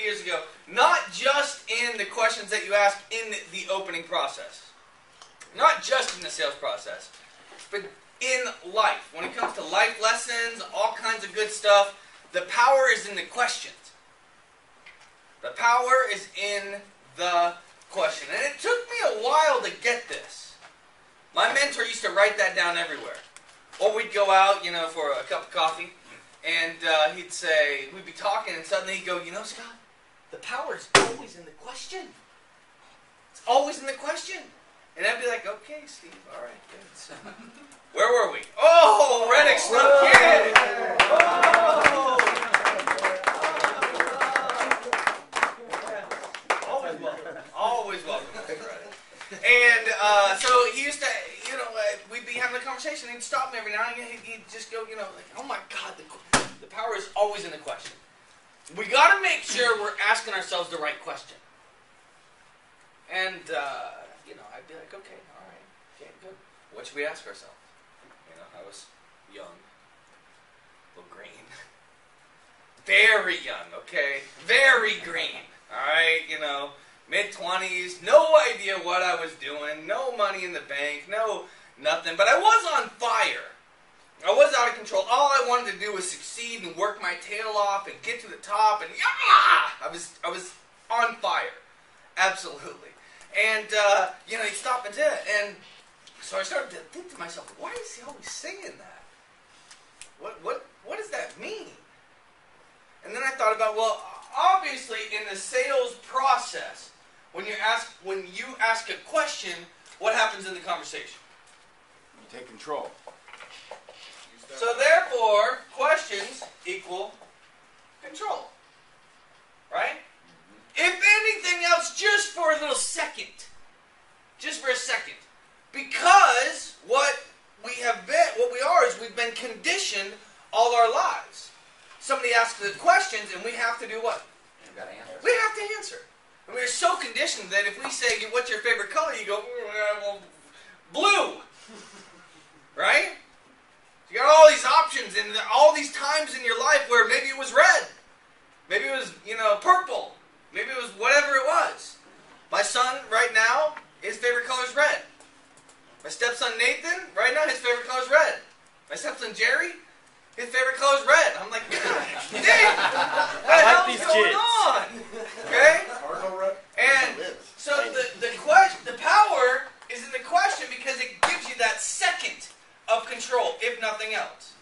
years ago, not just in the questions that you ask in the opening process, not just in the sales process, but in life. When it comes to life lessons, all kinds of good stuff, the power is in the questions. The power is in the question. And it took me a while to get this. My mentor used to write that down everywhere. Or we'd go out, for a cup of coffee, and he'd say, we'd be talking, and suddenly he'd go, Scott, the power is always in the question. It's always in the question. And I'd be like, okay, Steve, all right, good. So, where were we? Oh, Reddick snuck in! Oh! Always welcome. Always welcome, Mr. Reddick. And so he used to, we'd be having a conversation, and he'd stop me every now and again. He'd just go, oh my God, the power is always in the question. We got to make sure we're asking ourselves the right question. And, I'd be like, okay, all right, okay, good. What should we ask ourselves? I was young, a little green. Very young, okay? Very green, all right? Mid-20s, no idea what I was doing, no money in the bank, no nothing. But I was on fire. I was out of control. All I wanted to do was succeed and work my tail off and get to the top. And I was on fire, absolutely. And he stopped and did it. And so I started to think to myself, why is he always saying that? What does that mean? And then I thought about, well, obviously in the sales process, when you ask a question, what happens in the conversation? You take control. So therefore, questions equal control. Right? If anything else, just for a little second. Just for a second. Because what we are is we've been conditioned all our lives. Somebody asks the questions and we have to do what? You've got to answer. We have to answer. And we're so conditioned that if we say, what's your favorite color? You go, well, blue. Right? You got all these options and all these times in your life where maybe it was red. Maybe it was, purple. Maybe it was whatever it was. My son, right now, his favorite color is red. My stepson Nathan, right now, his favorite color is red. My stepson Jerry, his favorite color is red. I'm like, God, dang, what the hell is going on? Okay? And so the power is in the question because it gives you that second of control, if nothing else.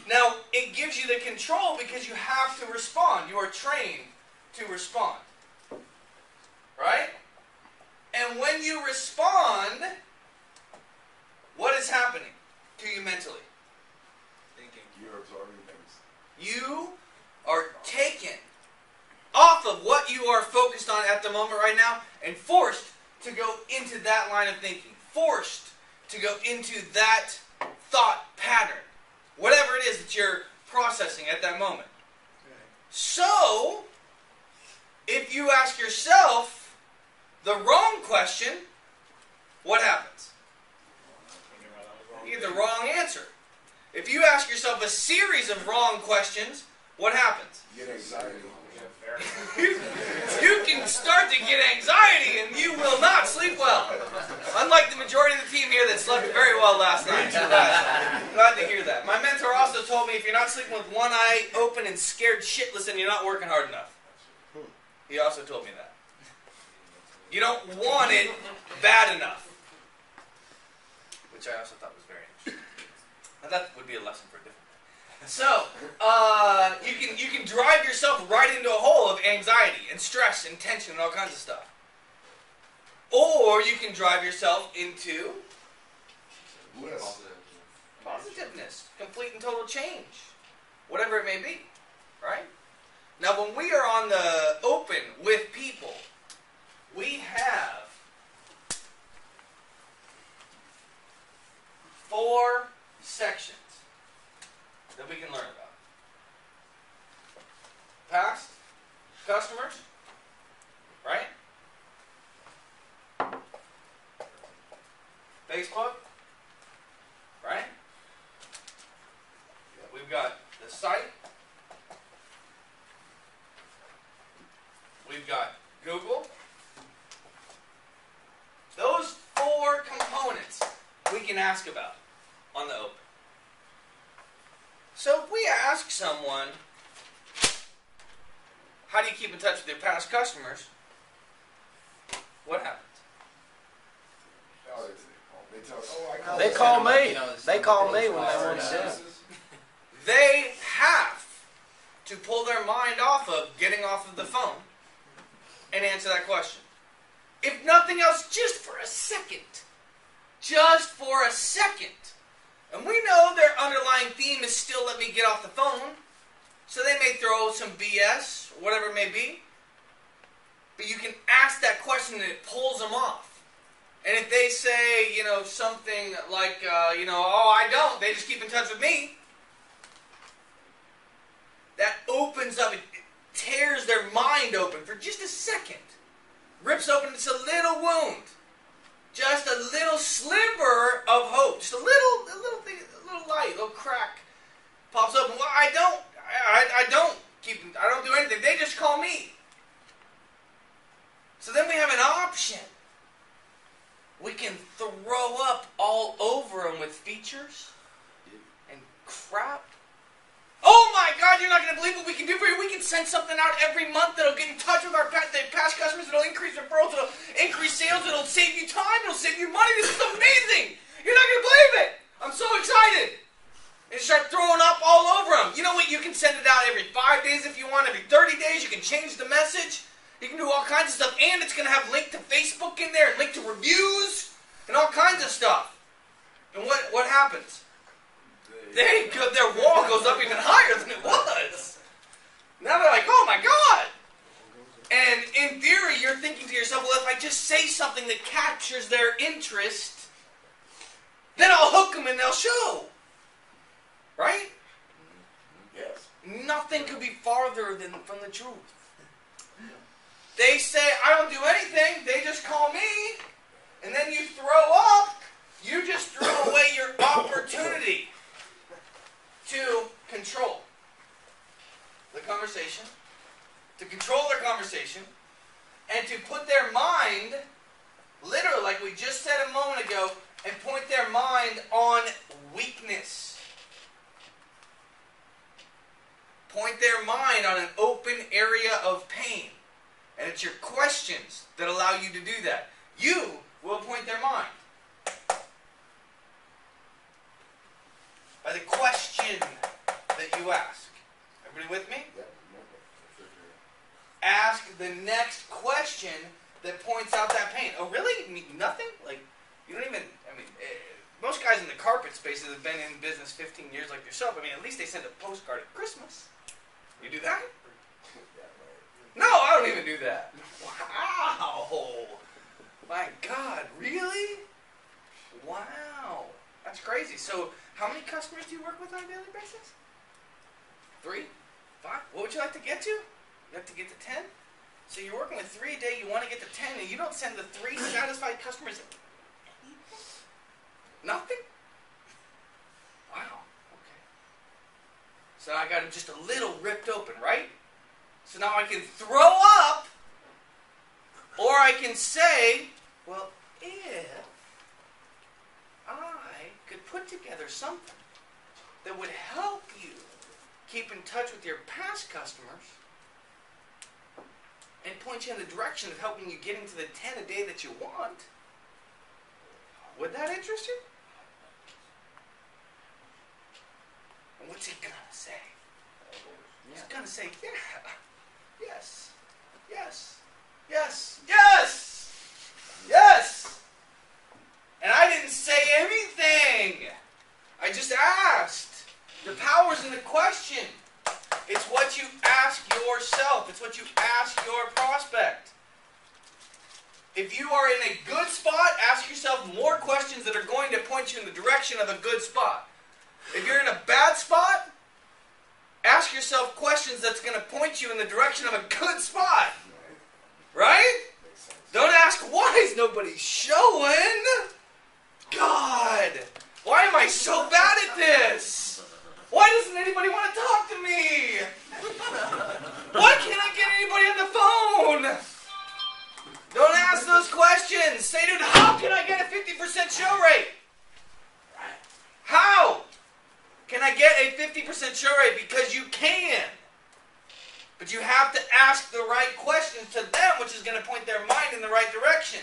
Now, it gives you the control because you have to respond. You are trained to respond. Right? And when you respond, what is happening to you mentally? Thinking. You're absorbing things. You are taken off of what you are focused on at the moment right now and forced to go into that line of thinking. Forced to go into that thought pattern. Whatever it is that you're processing at that moment. Okay. So, if you ask yourself the wrong question, what happens? You get the wrong answer. If you ask yourself a series of wrong questions, what happens? You get anxiety. You can start to get anxiety and you will not sleep well. Unlike the majority of the team here that slept very well last night. Glad to hear that. My mentor also told me if you're not sleeping with one eye open and scared shitless, then you're not working hard enough. He also told me that. You don't want it bad enough. Which I also thought was very interesting. Now that would be a lesson for a different day. So, you can drive yourself right into a hole of anxiety and stress and tension and all kinds of stuff. Or you can drive yourself into positiveness, complete and total change, whatever it may be, right? Now, when we are on the open with people, we have 4 sections that we can learn about. Past, customers, right? Facebook, right? We've got the site. can ask about on the open. So if we ask someone, how do you keep in touch with your past customers? What happens? They call me. They call me when they want to do. They have to pull their mind off of getting off of the phone and answer that question. If nothing else, just for a second. Just for a second. And we know their underlying theme is still let me get off the phone. So they may throw some BS, or whatever it may be. But you can ask that question and it pulls them off. And if they say, something like, oh, I don't, they just keep in touch with me. That opens up, it tears their mind open for just a second. Rips open just a little wound. Just a little sliver of hope. Just a little thing, a little light, a little crack pops open. Well, I don't do anything. They just call me. So then we have an option. We can throw up all over them with features and crap. Oh my God, you're not going to believe what we can do for you. We can send something out every month that'll get in touch with our past customers. It'll increase referrals. It'll increase sales. It'll save you time. It'll save you money. This is amazing. You're not going to believe it. I'm so excited. And start throwing up all over them. You know what? You can send it out every 5 days if you want. Every 30 days, you can change the message. You can do all kinds of stuff. And it's going to have link to Facebook in there and link to reviews and all kinds of stuff. And what happens? Their wall goes up even higher than it was. Now they're like, oh my God. And in theory, you're thinking to yourself, well, if I just say something that captures their interest, then I'll hook them and they'll show. Right? Yes. Nothing could be farther from the truth. They say, I don't do anything. They just call me. And then you throw up. You just threw away your opportunity to control the conversation, to control their conversation, and to put their mind, literally, like we just said a moment ago, and point their mind on weakness. Point their mind on an open area of pain. And it's your questions that allow you to do that. You will point their mind. By the question that you ask. Everybody with me? Ask the next question that points out that pain. Oh, really? You mean nothing? Like, you don't even, most guys in the carpet space that have been in business 15 years like yourself, at least they send a postcard at Christmas. You do that? No, I don't even do that. Wow. My God, really? Wow. That's crazy. So, how many customers do you work with on a daily basis? 3? 5? What would you like to get to? You like to get to 10? So you're working with 3 a day, you want to get to 10, and you don't send the 3 satisfied customers anything? Nothing? Wow. Okay. So I got it just a little ripped open, right? So now I can throw up, or I can say, well, if I could put together something that would help you keep in touch with your past customers and point you in the direction of helping you get into the 10 a day that you want, would that interest you? And what's he going to say? He's going to say, yeah, yes, yes, yes, yes, yes. And I didn't say anything. I just asked. The power's in the question. It's what you ask yourself. It's what you ask your prospect. If you are in a good spot, ask yourself more questions that are going to point you in the direction of a good spot. If you're in a bad spot, ask yourself questions that's going to point you in the direction of a good spot. Right? Don't ask, why is nobody showing? God, why am I so bad at this? Why doesn't anybody want to talk to me? Why can't I get anybody on the phone? Don't ask those questions. Say, dude, how can I get a 50% show rate? show rate because you can. But you have to ask the right questions to them, which is going to point their mind in the right direction.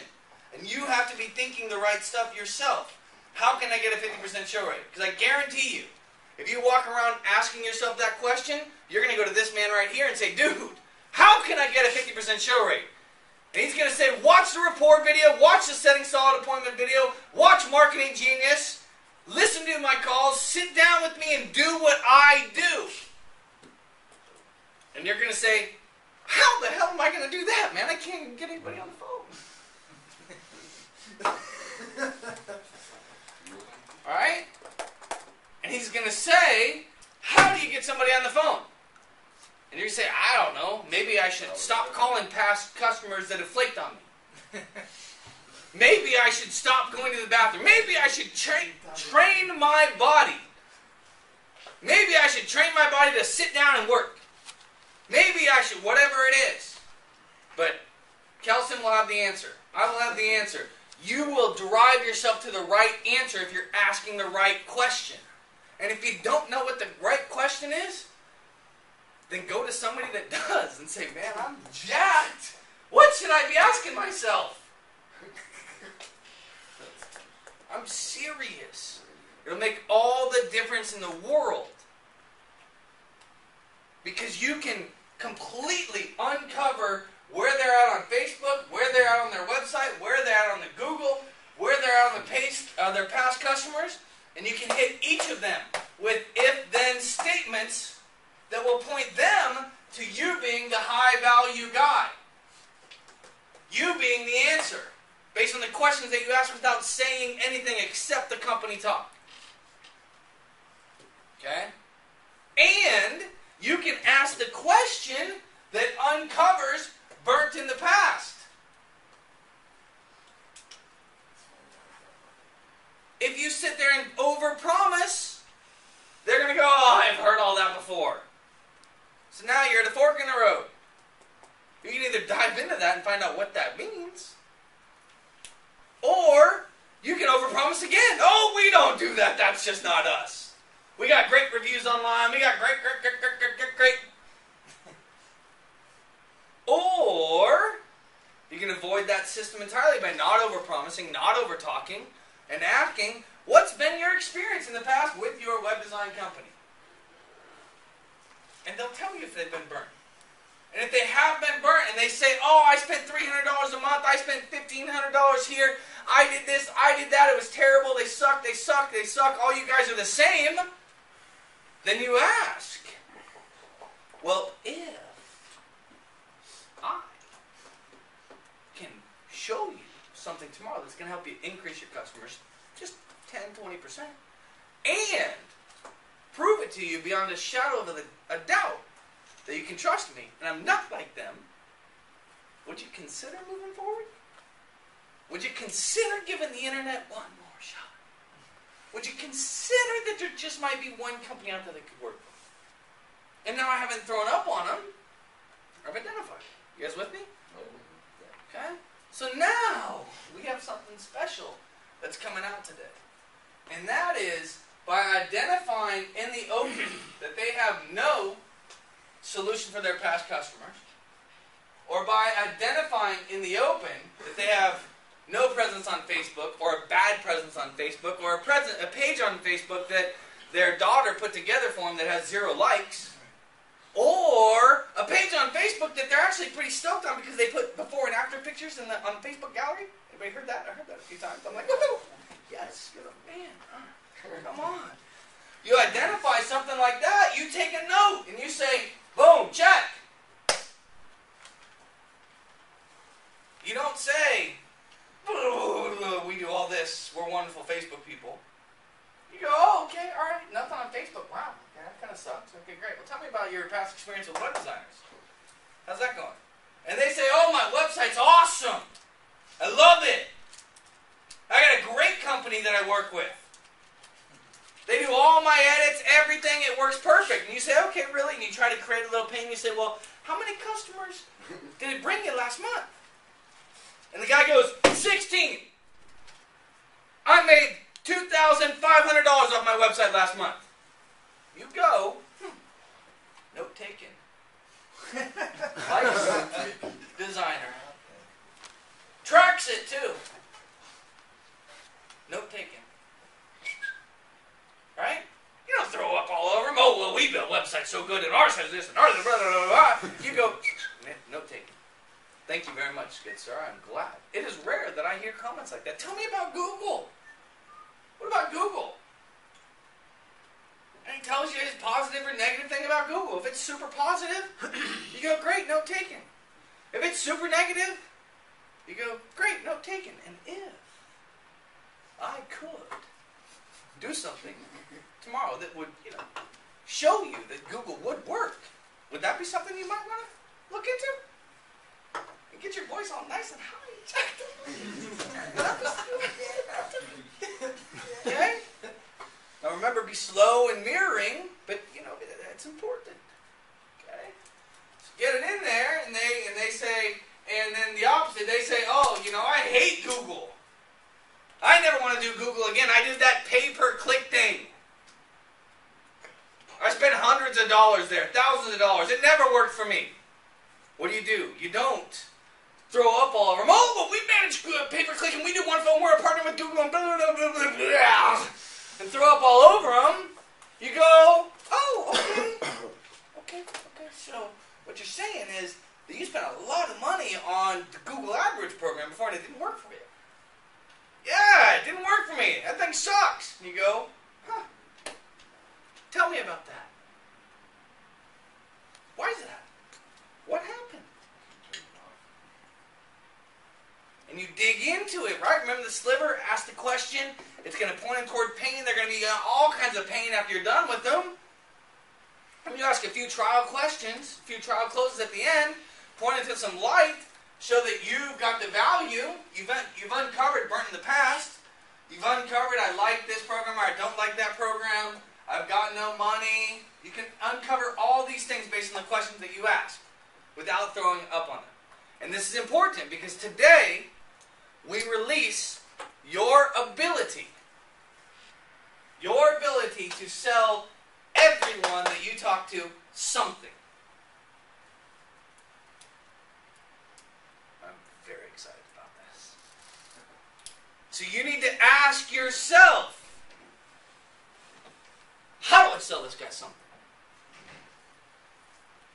And you have to be thinking the right stuff yourself. How can I get a 50% show rate? Because I guarantee you, if you walk around asking yourself that question, you're going to go to this man right here and say, dude, how can I get a 50% show rate? And he's going to say, watch the report video, watch the Setting Solid Appointment video, watch Marketing Genius, listen to my calls, sit down with me and do what I do. And you're going to say, how the hell am I going to do that, man? I can't even get anybody on the phone. Alright? And he's going to say, how do you get somebody on the phone? And you're going to say, I don't know. Maybe I should stop calling past customers that have flaked on me. Maybe I should stop going to the bathroom. Maybe I should train my body. Maybe I should train my body to sit down and work. Maybe I should, whatever it is. But Kelson will have the answer. I will have the answer. You will drive yourself to the right answer if you're asking the right question. And if you don't know what the right question is, then go to somebody that does and say, man, I'm jacked. What should I be asking myself? I'm serious. It'll make all the difference in the world. Because you can completely uncover where they're at on Facebook, where they're at on their website, where they're at on the Google, where they're at on the page, their past customers, and you can hit each of them with if-then statements that will point them to you being the high-value guy. You being the answer, based on the questions that you ask without saying anything except the company talk. Okay? And you can ask the question that uncovers burnt in the past. If you sit there and overpromise, they're going to go, oh, I've heard all that before. So now you're at a fork in the road. You can either dive into that and find out what that means, or you can overpromise again. Oh, we don't do that. That's just not us. We got great reviews online. We got great. Or you can avoid that system entirely by not overpromising, not overtalking, and asking, what's been your experience in the past with your web design company? And they'll tell you if they've been burnt. And if they have been burnt and they say, oh, I spent $300 a month, I spent $1,500 here, I did this, I did that, it was terrible, they suck, all you guys are the same, then you ask, well, if I can show you something tomorrow that's going to help you increase your customers just 10, 20%, and prove it to you beyond a shadow of a doubt that you can trust me, and I'm not like them, would you consider moving forward? Would you consider giving the internet one more shot? Would you consider that there just might be one company out there that could work with? And now I haven't thrown up on them. I've identified. You guys with me? Okay? So now we have something special that's coming out today. And that is by identifying in the open that they have no solution for their past customers, or by identifying in the open that they have no presence on Facebook, or a bad presence on Facebook, or a page on Facebook that their daughter put together for them that has 0 likes, or a page on Facebook that they're actually pretty stoked on because they put before and after pictures on the Facebook gallery. Anybody heard that? I heard that a few times. I'm like, woohoo! Yes, you're a man. Come on. You identify something like that, you take a note, and you say, boom, check. You don't say, we do all this, we're wonderful Facebook people. You go, oh, okay, all right, nothing on Facebook. Wow, okay, that kind of sucks. Okay, great. Well, tell me about your past experience with web designers. How's that going? And they say, oh, my website's awesome. I love it. I got a great company that I work with. They do all my edits, everything, it works perfect. And you say, okay, really? And you try to create a little pain, and you say, well, how many customers did it bring you last month? And the guy goes, 16. I made $2,500 off my website last month. You go, Note taken. Likes designer. Tracks it too. Note taken. Right? You don't throw up all over them. Oh, well, we built websites so good and ours has this and ours has blah, blah, blah, blah. You go, note taken. Thank you very much, good sir. I'm glad. It is rare that I hear comments like that. Tell me about Google. What about Google? And he tells you his positive or negative thing about Google. If it's super positive, you go, great, note taken. If it's super negative, you go, great, note taken. And if I could do something tomorrow that would, show you that Google would work, would that be something you might want to look into? And get your voice all nice and high. Okay? Now remember, be slow in mirroring, but that's important. Okay? So get it in there, and they say, and then the opposite, they say, oh, I hate Google. I never want to do Google again. I did that pay-per-click thing. I spent hundreds of dollars there, thousands of dollars. It never worked for me. What do? You don't throw up all over them. Oh, but we managed pay-per-click, and we do one phone. We're a partner with Google, and blah, blah, blah, blah, blah, and throw up all over them. You go, oh, okay. Okay. So what you're saying is that you spent a lot of money on the Google AdWords program before, and it didn't work for you. Yeah, it didn't work for me. That thing sucks. And you go, huh. Tell me about that. Why is that? What happened? And you dig into it, right? Remember the sliver? Ask the question. It's going to point them toward pain. They're going to be all kinds of pain after you're done with them. And you ask a few trial questions, a few trial closes at the end, pointing to some light, show that you've got the value. You've uncovered burnt in the past. You've uncovered, I like this program or I don't like that program. I've got no money. You can uncover all these things based on the questions that you ask without throwing up on them. And this is important because today we release your ability to sell everyone that you talk to something. I'm very excited about this. So you need to ask yourself, how do I sell this guy something?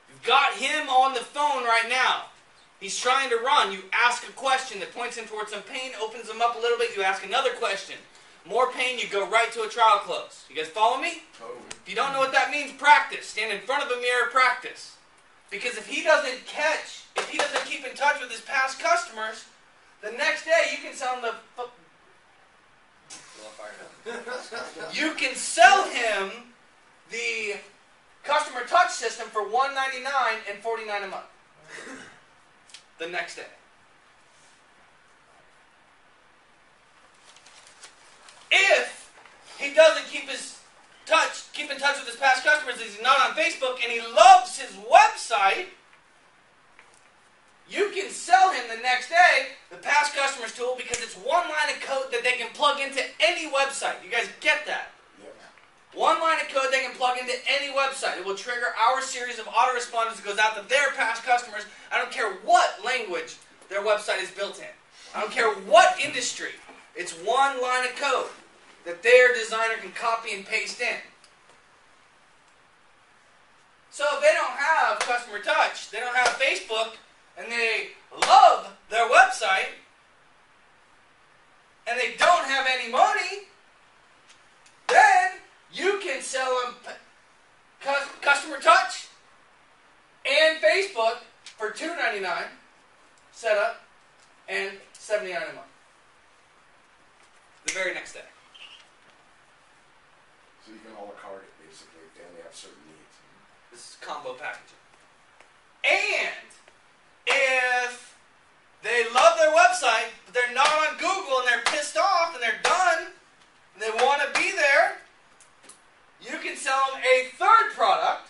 You've got him on the phone right now. He's trying to run. You ask a question that points him towards some pain, opens him up a little bit. You ask another question. More pain, you go right to a trial close. You guys follow me? Totally. If you don't know what that means, practice. Stand in front of a mirror, practice. Because if he doesn't keep in touch with his past customers, the next day you can sell him you can sell him the customer touch system for $199 and $49 a month. The next day. If he doesn't keep in touch with his past customers, he's not on Facebook, and he loves his website, you can sell him the next day the past customers tool because it's one line of code that they can plug into any website. You guys get that? Yeah. One line of code they can plug into any website. It will trigger our series of autoresponders that goes out to their past customers. I don't care what language their website is built in. I don't care what industry. It's one line of code that their designer can copy and paste in. So if they don't have customer touch, they don't have Facebook, and they love their website, and they don't have any money, then you can sell them customer touch and Facebook for $299 setup and $79 a month. The very next day. So you can a la carte it basically if they only have certain needs. This is combo packaging. And if they love their website, but they're not on Google and they're pissed off and they're done, and they want to be there, you can sell them a third product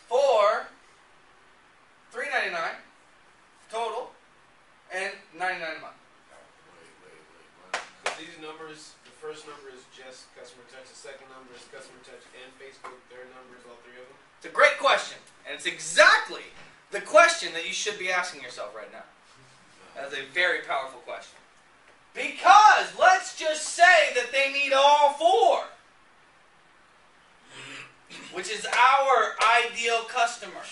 for $399 total and $99 a month. Wait. these numbers, the first number is just customer touch, the second number is customer touch and Facebook, their numbers, all three of them? It's a great question, and it's exactly the question that you should be asking yourself right now. That's a very powerful question. Because let's just say that they need all four, which is our ideal customer,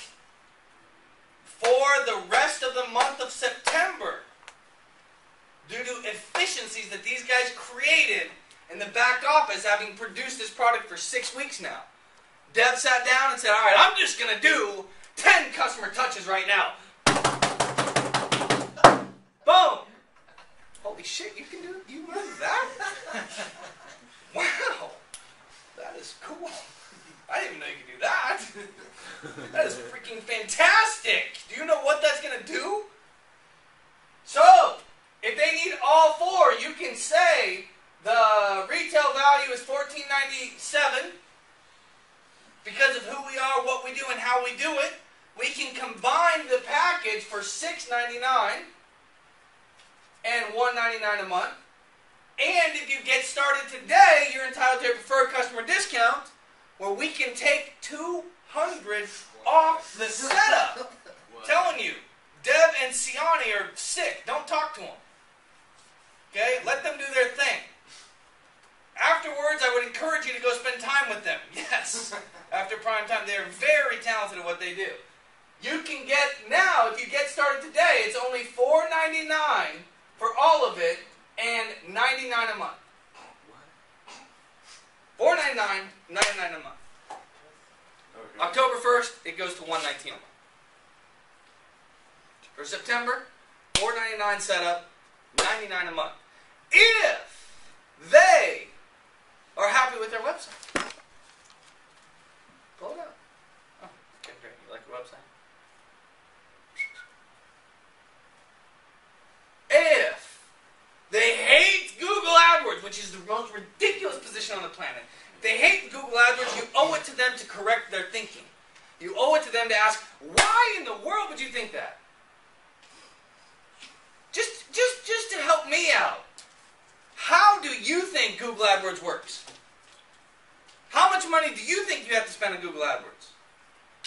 for the rest of the month of September, due to efficiencies that these guys created in the back office, having produced this product for 6 weeks now. Dev sat down and said, all right, I'm just going to do 10 customer touches right now. Boom. Holy shit, you can do that? Wow. That is cool. I didn't even know you could do that. That is freaking fantastic. Do you know what that's going to do? So, if they need all four, you can say the retail value is $14.97 because of who we are, what we do, and how we do it. We can combine the package for $6.99 and $1.99 a month. And if you get started today, you're entitled to a preferred customer discount where we can take $200 off the setup. Telling you, Dev and Siani are sick. Don't talk to them. Okay? Let them do their thing. Afterwards, I would encourage you to go spend time with them. Yes. After prime time, they're very talented at what they do. You can get, now, if you get started today, it's only $4.99 for all of it and $99 a month. $4.99, $99 a month. Okay. October 1st, it goes to $119 a month. For September, $4.99 setup, $99 a month. If they are happy with their website. Pull it up. Oh, okay, great. You like your website? If they hate Google AdWords, which is the most ridiculous position on the planet, if they hate Google AdWords, you owe it to them to correct their thinking. You owe it to them to ask, why in the world would you think that? Just to help me out. How do you think Google AdWords works? How much money do you think you have to spend on Google AdWords?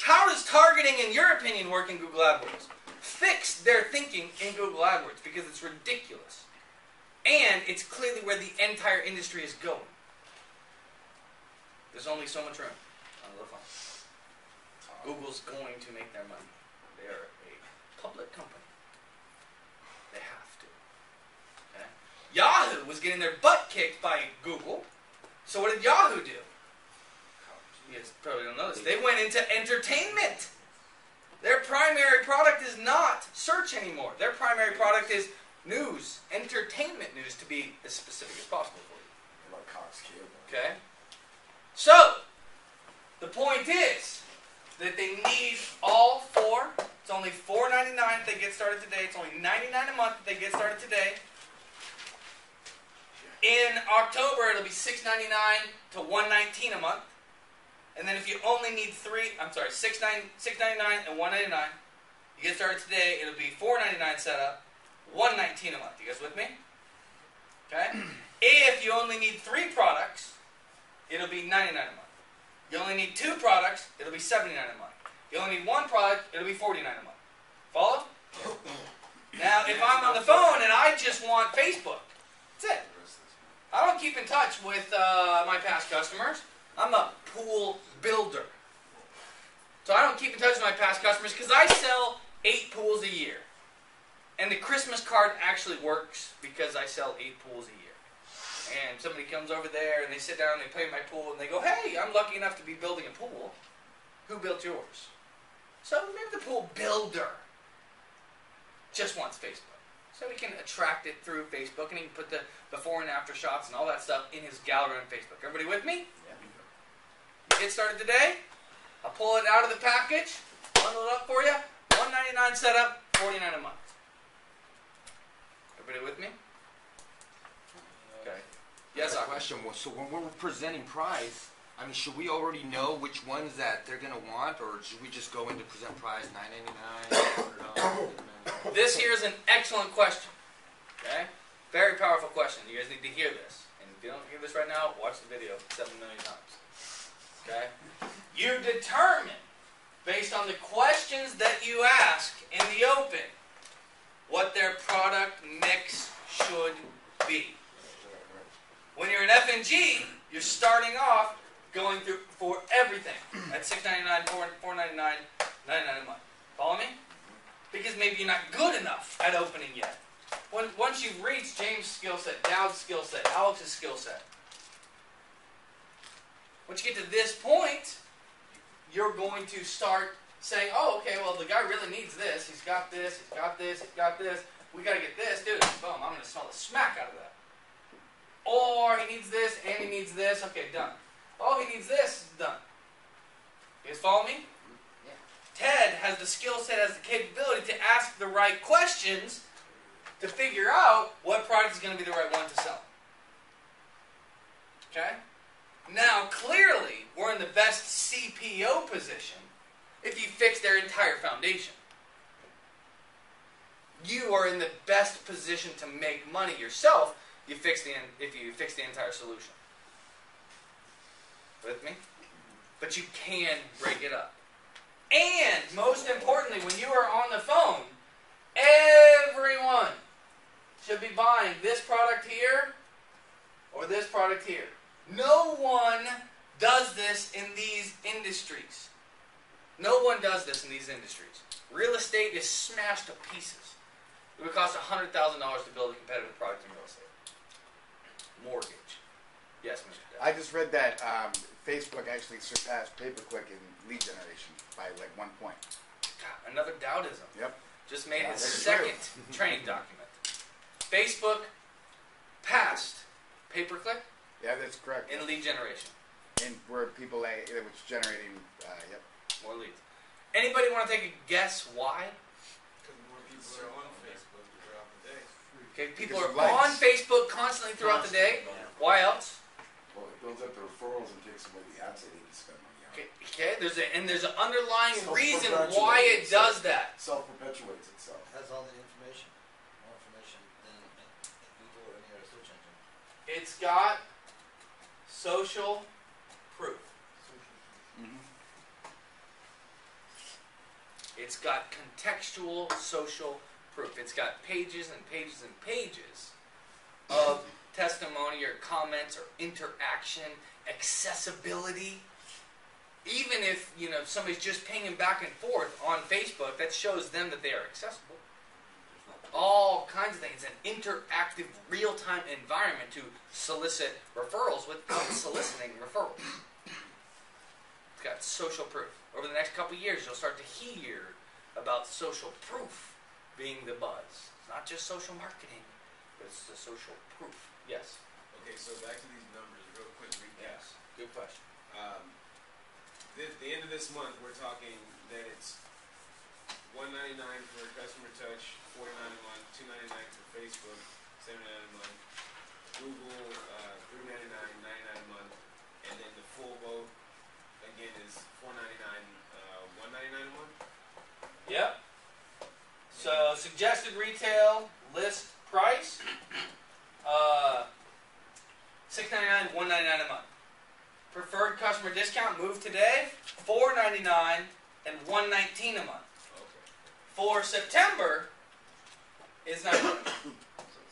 How does targeting, in your opinion, work in Google AdWords? Fix their thinking in Google AdWords because it's ridiculous. And it's clearly where the entire industry is going. There's only so much room on the phone. Google's going to make their money. They are a public company. They have to. Okay? Yahoo was getting their butt kicked by Google. So what did Yahoo do? You guys probably don't know this. They went into entertainment. Their primary product is not search anymore. Their primary product is news, entertainment news, to be as specific as possible for you. Like Cox Cable. Okay? So, the point is that they need all four. It's only $4.99 if they get started today. It's only $99 a month if they get started today. In October, it'll be $6.99 to $119 a month. And then if you only need $6.99 and $1.99, you get started today, it'll be $4.99 setup, $119 a month. You guys with me? Okay? If you only need 3 products, it'll be $99 a month. You only need 2 products, it'll be $79 a month. You only need 1 product, it'll be $49 a month. Follow? Now, if I'm on the phone and I just want Facebook, that's it. I don't keep in touch with my past customers. I'm a pool builder. So I don't keep in touch with my past customers because I sell 8 pools a year. And the Christmas card actually works because I sell 8 pools a year. And somebody comes over there and they sit down and they play my pool and they go, hey, I'm lucky enough to be building a pool. Who built yours? So maybe the pool builder just wants Facebook. So we can attract it through Facebook and he can put the before and after shots and all that stuff in his gallery on Facebook. Everybody with me? Yeah. Get started today. I'll pull it out of the package, bundle it up for you. $199 setup, $49 a month. Everybody with me? Okay. Yes, I have a question. So when we're presenting price, I mean, should we already know which ones that they're going to want, or should we just go in to present price, $9.99, $100? This here is an excellent question. Okay? Very powerful question. You guys need to hear this. And if you don't hear this right now, watch the video 7 million times. Okay? You determine, based on the questions that you ask in the open, what their product mix should be. When you're an FNG, you're starting off going through for everything at $6.99, $4.99, $99 a month. Follow me? Because maybe you're not good enough at opening yet. Once you've reached James' skill set, Dowd's skill set, Alex's skill set, once you get to this point, you're going to start saying, oh, okay, well, the guy really needs this. He's got this, he's got this, he's got this. We got to get this. Dude, boom, I'm going to smell the smack out of that. Or he needs this and he needs this. Okay, done. Oh, he needs this. Done. You guys follow me? Yeah. Ted has the skill set, has the capability to ask the right questions to figure out what product is going to be the right one to sell. Okay? Now, clearly, we're in the best CPO position if you fix their entire foundation. You are in the best position to make money yourself if you fix the entire solution. With me? But you can break it up. And, most importantly, when you are on the phone, everyone should be buying this product here or this product here. No one does this in these industries. No one does this in these industries. Real estate is smashed to pieces. It would cost $100,000 to build a competitive product in real estate. Mortgage. Yes, Mr. Depp. I just read that Facebook actually surpassed pay-per-click in lead generation by like 1 point. God, another Dowdism. Yep. Just made his that's second training document. Facebook passed pay-per-click Yeah, that's correct. in lead generation. And where people, it was generating, yep. More leads. Anybody want to take a guess why? Because more people are on Facebook throughout the day. Okay, people Because are of likes. on Facebook constantly throughout the day. Why else? Well, it builds up the referrals and takes away the ads they need to spend money on. Okay, there's an underlying reason Self-perpetuating why it does itself. that. Self-perpetuates itself. Has all the information, more information than Google or any other search engine. It's got social proof. Mm-hmm. It's got contextual social proof. It's got pages and pages and pages of testimony or comments or interaction, accessibility. Even if, somebody's just pinging back and forth on Facebook, that shows them that they are accessible. All kinds of things. An interactive, real-time environment to solicit referrals without soliciting referrals. It's got social proof. Over the next couple of years, you'll start to hear about social proof being the buzz. It's not just social marketing, but it's the social proof. Yes? Okay, so back to these numbers, real quick recap. Good question. The end of this month, we're talking that it's $199 for customer touch, $49 a month, $299 for Facebook, $79 a month, Google, $399, $99 a month, and then the full vote again is $499, $199 a month. Yep. So, suggested retail list price, $6.99, $199 a month. Preferred customer discount moved today, $4.99 and $119 a month. Okay. For September is $99. So it's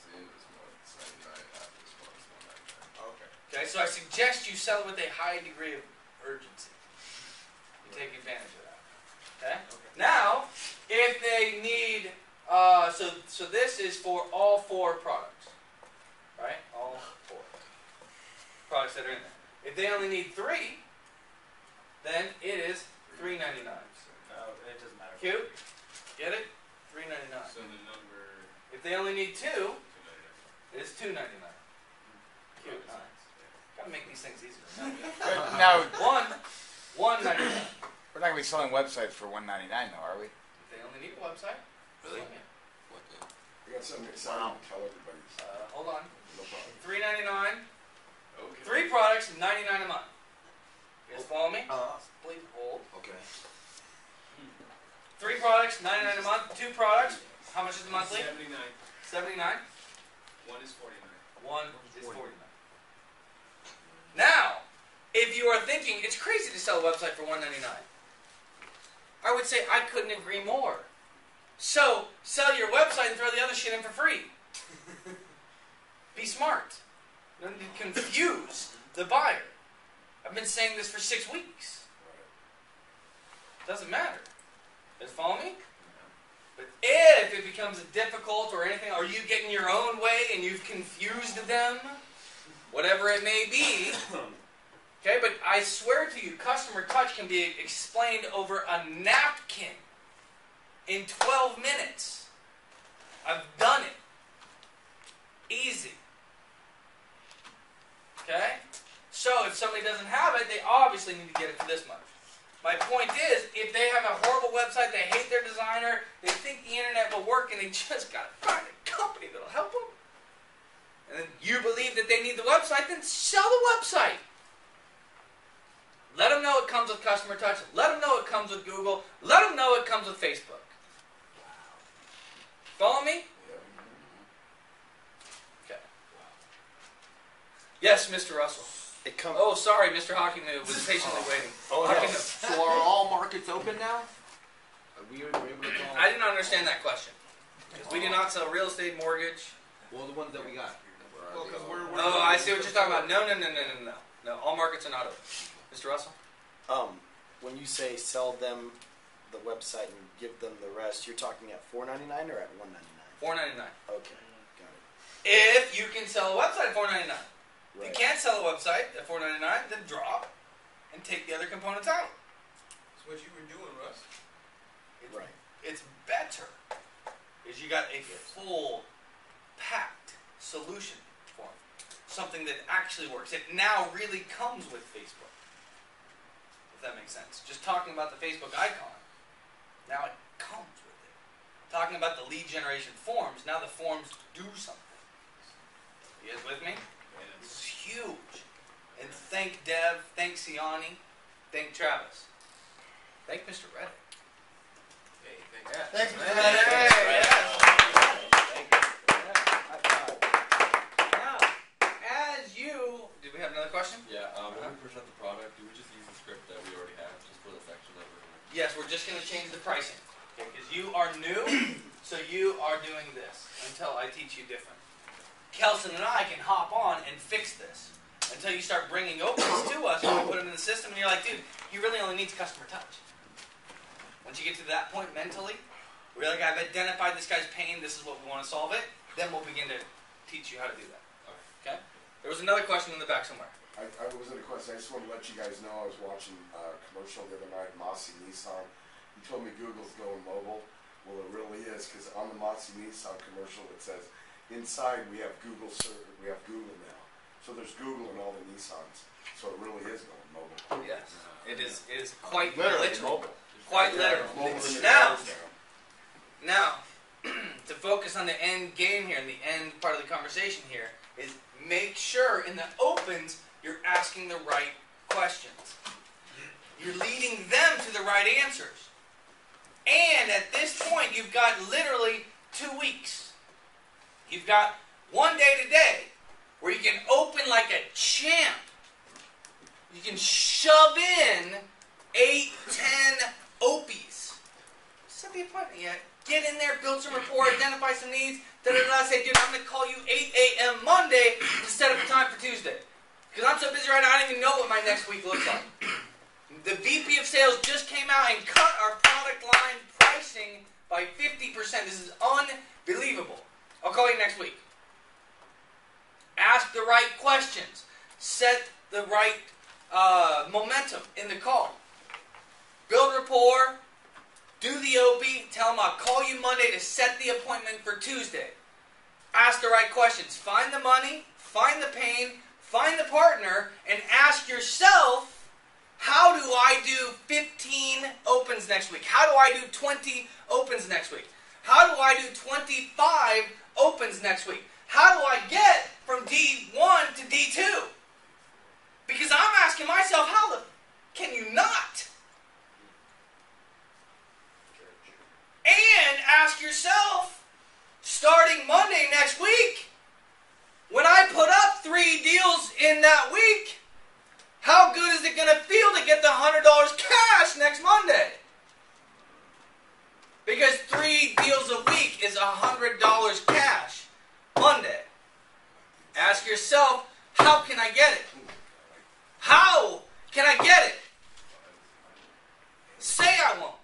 the end of this month, it's 99, after this month, it's 199. Okay. Okay, so I suggest you sell it with a high degree of urgency. You take advantage of that. Okay? Now, if they need, so this is for all 4 products. Right? All 4 products that are in there. If they only need 3, then it is $3.99. It doesn't matter. Cute? Get it? $3.99. So the number If they only need 2, $299. it's $2.99. Cute. Gotta make these things easier. Now, $1.99. we're not going to be selling websites for $199 though, are we? If they only need a website. Really? Yeah. What the? We got something exciting to tell everybody. Hold on. No problem. $3.99. Okay. 3 products, $99 a month. You guys follow me? Please hold. Okay. 3 products, $99 a month. 2 products. How much is the monthly? $79. $79. 1 is 49. 1 is 49. Now, if you are thinking it's crazy to sell a website for $199, I would say I couldn't agree more. So, sell your website and throw the other shit in for free. Be smart. Don't confuse the buyer. I've been saying this for 6 weeks. Doesn't matter. Does it follow me? But if it becomes difficult or anything, or you get in your own way and you've confused them, whatever it may be, okay, but I swear to you, customer touch can be explained over a napkin in 12 minutes. I've done it. Easy. Okay? So if somebody doesn't have it, they obviously need to get it for this much. My point is, if they have a horrible website, they hate their designer, they think the internet will work, and they just got to find a company that will help them, and then you believe that they need the website, then sell the website. Let them know it comes with customer touch. Let them know it comes with Google. Let them know it comes with Facebook. Follow me? Okay. Yes, Mr. Russell. Oh, sorry, Mr. Hawking was patiently waiting. Oh, no. So are all markets open now? Are we able to call? I did not understand that question. Because we do not sell real estate, mortgage. Well, the ones that we got. Well, because we're Oh, I see what you're talking about. No. No, all markets are not open. Mr. Russell? When you say sell them the website and give them the rest, you're talking at $4.99 or at $1.99? $4.99. Okay, got it. If you can sell a website at $4.99. If Right. you can't sell a website at $4.99, then drop and take the other components out. That's what you were doing, Russ. Right. It's better because you got a full packed solution for it. Something that actually works. It now really comes with Facebook. If that makes sense. Just talking about the Facebook icon, now it comes with it. Talking about the lead generation forms, now the forms do something. You guys with me? It's huge. And thank Dev, thank Siani, thank Travis. Thank Mr. Reddick. Hey, Thanks, man. Mr. Hey, Reddick. yes. Thank you. Now, as you... Did we have another question? Yeah, when we present the product, do we just use the script that we already have just for the section that we're going to... Yes, we're just going to change the pricing. Because you are new, so you are doing this until I teach you different. Kelson and I can hop on and fix this until you start bringing opens to us when we put them in the system, and you're like, dude, he really only needs customer touch. Once you get to that point mentally, where you're like, I've identified this guy's pain, this is what we want to solve it, then we'll begin to teach you how to do that. Okay? There was another question in the back somewhere. I wasn't a question. I just want to let you guys know I was watching a commercial the other night, Mossy Nissan. He told me Google's going mobile. Well, it really is, because on the Mossy Nissan commercial it says, inside we have Google now. So there's Google in all the Nissans. So it really is going mobile. Yes. It is quite Literally literal. mobile. Quite Yeah, literal. mobile in the Now, cars Now, to focus on the end game here, and the end part of the conversation here, is make sure in the opens you're asking the right questions. You're leading them to the right answers. And at this point, you've got literally 2 weeks. You've got one day today where you can open like a champ. You can shove in 8, 10 OPs. Set the appointment yet. Get in there, build some rapport, identify some needs. Say, dude, I'm going to call you 8 a.m. Monday to set up a time for Tuesday. Because I'm so busy right now, I don't even know what my next week looks like. The VP of Sales just came out and cut our product line pricing by 50%. This is unbelievable. I'll call you next week. Ask the right questions. Set the right momentum in the call. Build rapport. Do the OP. Tell them I'll call you Monday to set the appointment for Tuesday. Ask the right questions. Find the money. Find the pain. Find the partner. And ask yourself, how do I do 15 opens next week? How do I do 20 opens next week? How do I do 25 opens next week? How do I get from D1 to D2? Because I'm asking myself, how the can you not? And ask yourself, starting Monday next week, 3 deals in that week, how good is it going to feel to get the $100 cash next Monday? Because 3 deals a week is $100 cash Monday. Ask yourself, how can I get it? How can I get it? Say I won't.